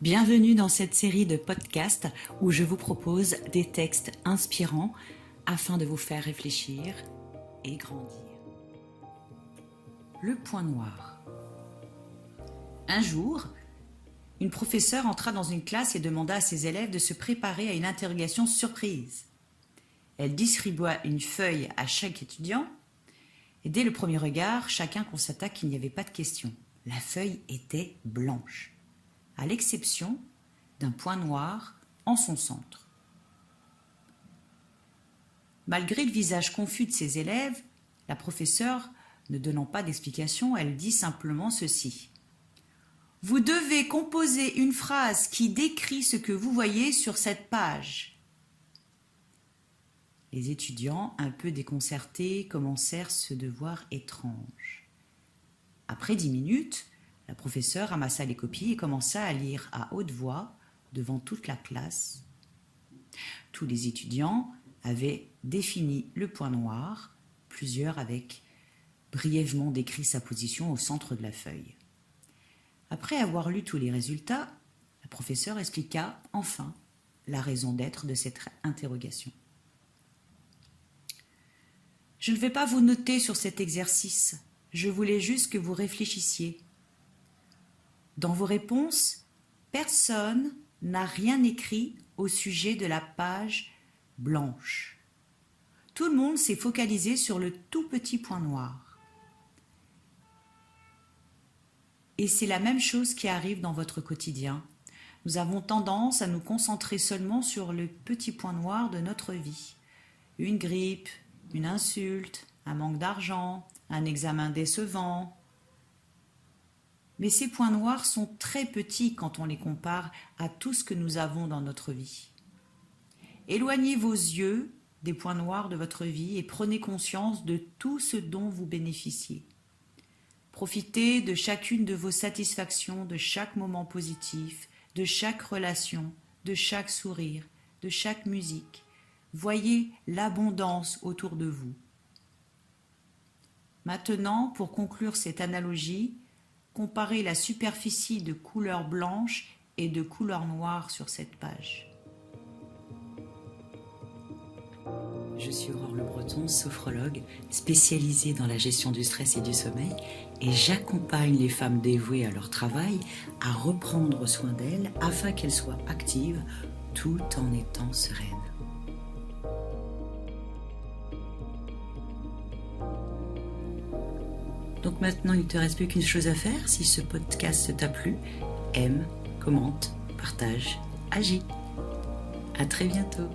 Bienvenue dans cette série de podcasts où je vous propose des textes inspirants afin de vous faire réfléchir et grandir. Le point noir. Un jour, une professeure entra dans une classe et demanda à ses élèves de se préparer à une interrogation surprise. Elle distribua une feuille à chaque étudiant et dès le premier regard, chacun constata qu'il n'y avait pas de question. La feuille était blanche, à l'exception d'un point noir en son centre. Malgré le visage confus de ses élèves, la professeure, ne donnant pas d'explication, elle dit simplement ceci. « Vous devez composer une phrase qui décrit ce que vous voyez sur cette page. » Les étudiants, un peu déconcertés, commencèrent ce devoir étrange. Après 10 minutes, la professeure ramassa les copies et commença à lire à haute voix devant toute la classe. Tous les étudiants avaient défini le point noir, plusieurs avaient brièvement décrit sa position au centre de la feuille. Après avoir lu tous les résultats, la professeure expliqua enfin la raison d'être de cette interrogation. Je ne vais pas vous noter sur cet exercice, je voulais juste que vous réfléchissiez. Dans vos réponses, personne n'a rien écrit au sujet de la page blanche. Tout le monde s'est focalisé sur le tout petit point noir. Et c'est la même chose qui arrive dans votre quotidien. Nous avons tendance à nous concentrer seulement sur le petit point noir de notre vie. Une grippe, une insulte, un manque d'argent, un examen décevant. Mais ces points noirs sont très petits quand on les compare à tout ce que nous avons dans notre vie. Éloignez vos yeux des points noirs de votre vie et prenez conscience de tout ce dont vous bénéficiez. Profitez de chacune de vos satisfactions, de chaque moment positif, de chaque relation, de chaque sourire, de chaque musique. Voyez l'abondance autour de vous. Maintenant, pour conclure cette analogie, comparez la superficie de couleur blanche et de couleur noire sur cette page. Je suis Aurore Le Breton, sophrologue spécialisée dans la gestion du stress et du sommeil et j'accompagne les femmes dévouées à leur travail à reprendre soin d'elles afin qu'elles soient actives tout en étant sereines. Donc maintenant, il ne te reste plus qu'une chose à faire. Si ce podcast t'a plu, aime, commente, partage, agis. À très bientôt.